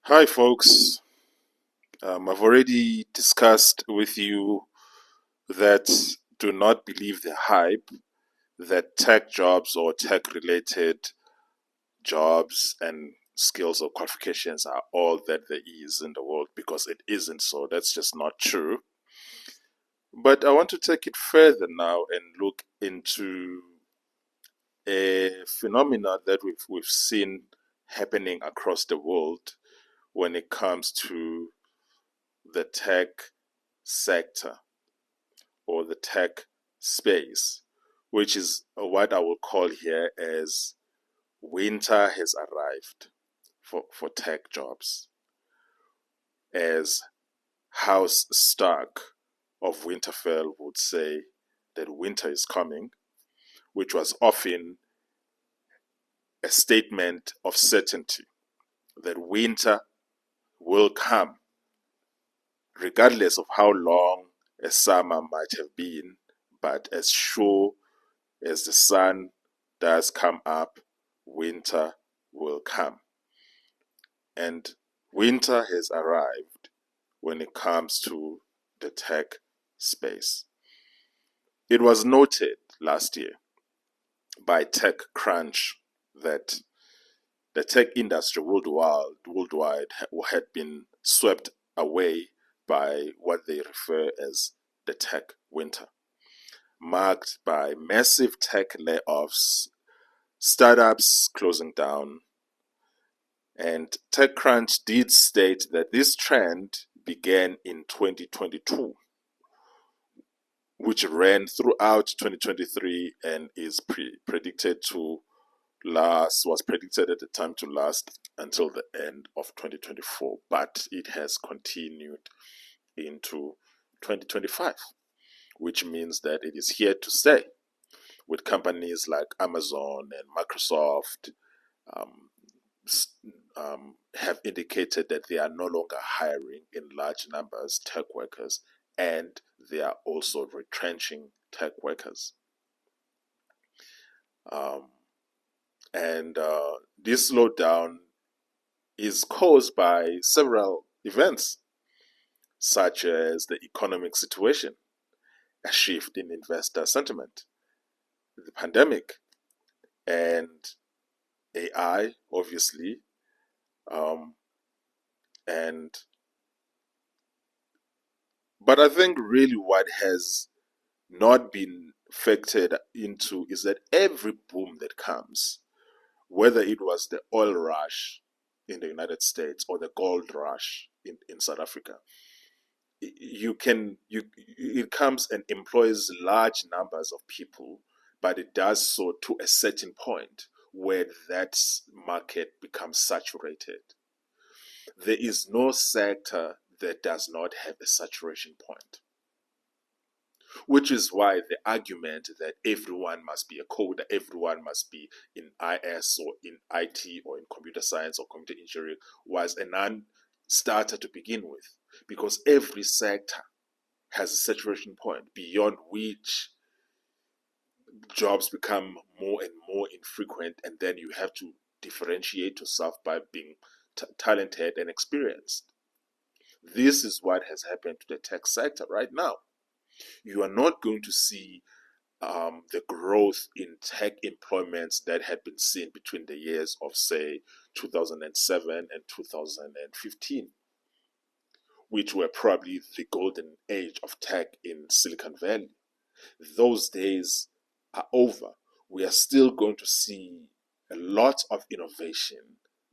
Hi, folks. I've already discussed with you that do not believe the hype that tech jobs or tech related jobs and skills or qualifications are all that there is in the world, because it isn't so. That's just not true. But I want to take it further now and look into a phenomena that we've seen happening across the world when it comes to the tech sector or the tech space, which is what I will call here as winter has arrived for tech jobs. As House Stark of Winterfell would say, that winter is coming, which was often a statement of certainty that winter will come, regardless of how long a summer might have been. But as sure as the sun does come up, winter will come. And winter has arrived when it comes to the tech space. It was noted last year by TechCrunch that the tech industry worldwide had been swept away by what they refer as the tech winter, marked by massive tech layoffs, startups closing down. And TechCrunch did state that this trend began in 2022, which ran throughout 2023 and is predicted to was predicted at the time to last until the end of 2024, but it has continued into 2025, which means that it is here to stay, with companies like Amazon and Microsoft um, have indicated that they are no longer hiring in large numbers tech workers, and they are also retrenching tech workers. Um, and this slowdown is caused by several events, such as the economic situation, a shift in investor sentiment, the pandemic, and AI, obviously, um, and but I think really what has not been factored into is that every boom that comes, whether it was the oil rush in the United States or the gold rush in South Africa, it comes and employs large numbers of people, but it does so to a certain point where that market becomes saturated. There is no sector that does not have a saturation point, which is why the argument that everyone must be a coder, everyone must be in IS or in IT or in computer science or computer engineering was a non-starter to begin with, because every sector has a saturation point beyond which jobs become more and more infrequent, and then you have to differentiate yourself by being talented and experienced. This is what has happened to the tech sector right now. You are not going to see the growth in tech employments that had been seen between the years of, say, 2007 and 2015, which were probably the golden age of tech in Silicon Valley. Those days are over. We are still going to see a lot of innovation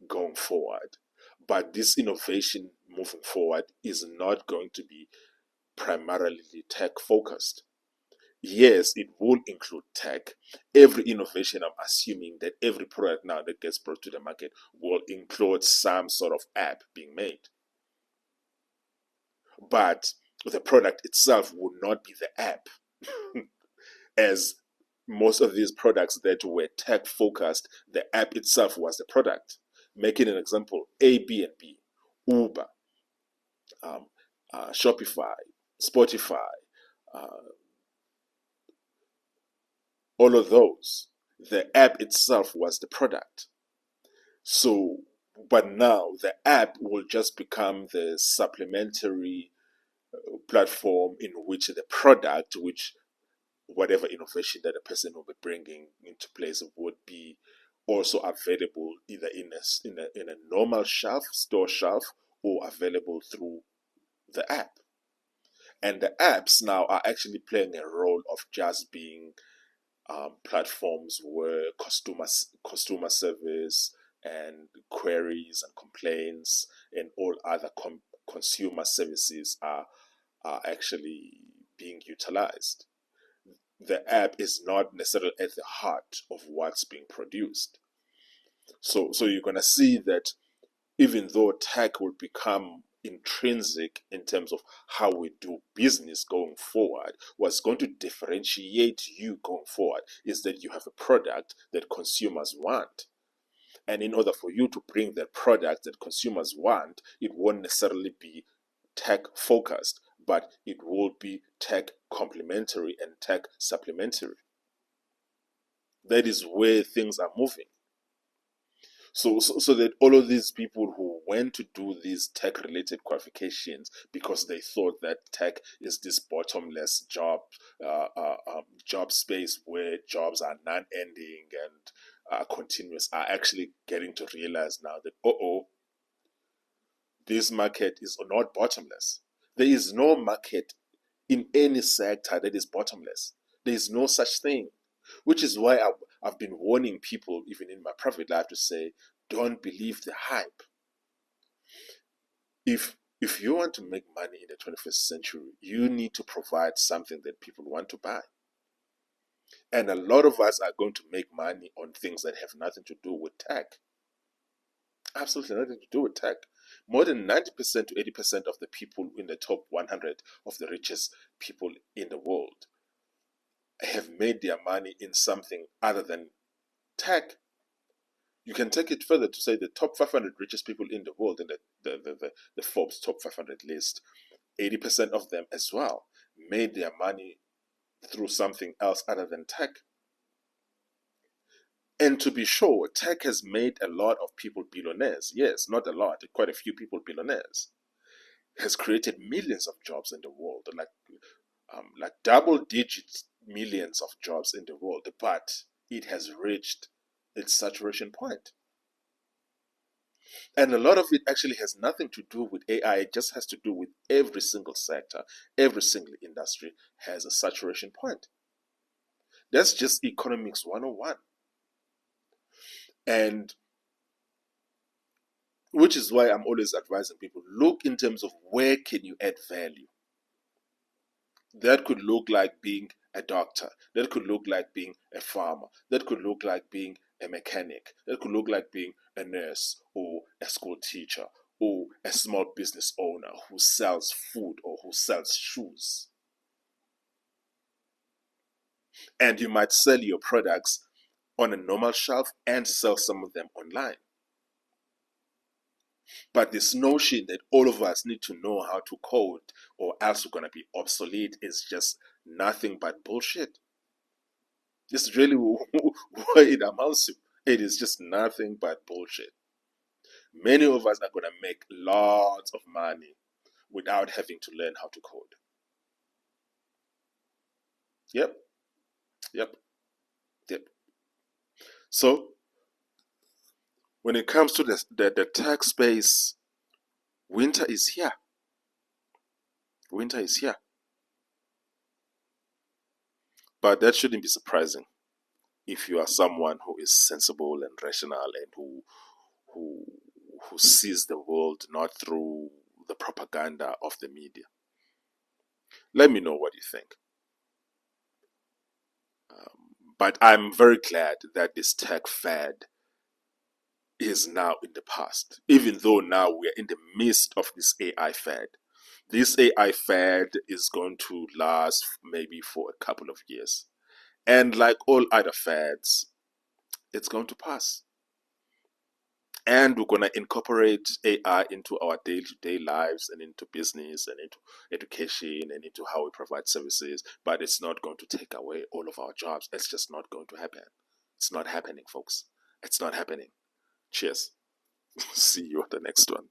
going forward, but this innovation moving forward is not going to be primarily tech focused. Yes, it will include tech. Every innovation, I'm assuming that every product now that gets brought to the market will include some sort of app being made. But the product itself would not be the app, as most of these products that were tech focused, the app itself was the product. Making an example, Airbnb, Uber, um, Shopify, Spotify, uh, all of those, the app itself was the product. So But now the app will just become the supplementary platform in which the product, which whatever innovation that a person will be bringing into place would be also available either in a normal shelf, store shelf, or available through the app. And the apps now are actually playing a role of just being platforms where customer service and queries and complaints and all other consumer services are actually being utilized. The app is not necessarily at the heart of what's being produced. So you're going to see that even though tech will become intrinsic in terms of how we do business going forward, what's going to differentiate you going forward is that you have a product that consumers want. And in order for you to bring that product that consumers want, it won't necessarily be tech focused, but it will be tech complementary and tech supplementary. That is where things are moving. So that all of these people who went to do these tech related qualifications because they thought that tech is this bottomless job space where jobs are non-ending and continuous are actually getting to realize now that this market is not bottomless. There is no market in any sector that is bottomless. There is no such thing, which is why I've been warning people, even in my private life, to say, don't believe the hype. If you want to make money in the 21st century, you need to provide something that people want to buy. And a lot of us are going to make money on things that have nothing to do with tech. Absolutely nothing to do with tech. More than 90% to 80% of the people in the top 100 of the richest people in the world have made their money in something other than tech. You can take it further to say the top 500 richest people in the world in the Forbes top 500 list, 80% of them as well made their money through something else other than tech. And to be sure, tech has made a lot of people billionaires. Yes, not a lot, quite a few people billionaires. It has created millions of jobs in the world, like double digit millions of jobs in the world, but it has reached its saturation point. And a lot of it actually has nothing to do with AI. It just has to do with every single sector, every single industry has a saturation point. That's just economics 101. And which is why I'm always advising people, look in terms of where can you add value. That could look like being a doctor. That could look like being a farmer. That could look like being a mechanic. That could look like being a nurse or a school teacher or a small business owner who sells food or who sells shoes. And you might sell your products on a normal shelf and sell some of them online. But this notion that all of us need to know how to code or else we're going to be obsolete is just nothing but bullshit. This is really what it amounts to. It is just nothing but bullshit. Many of us are going to make lots of money without having to learn how to code. Yep, yep, yep. So, when it comes to the tech space, winter is here. Winter is here. But that shouldn't be surprising if you are someone who is sensible and rational and who who sees the world not through the propaganda of the media. Let me know what you think. But I'm very glad that this tech fad is now in the past, even though now we're in the midst of this AI fad. This AI fad is going to last maybe for a couple of years. And like all other fads, it's going to pass. And we're going to incorporate AI into our day-to-day lives and into business and into education and into how we provide services. But it's not going to take away all of our jobs. It's just not going to happen. It's not happening, folks. It's not happening. Cheers. See you on the next one.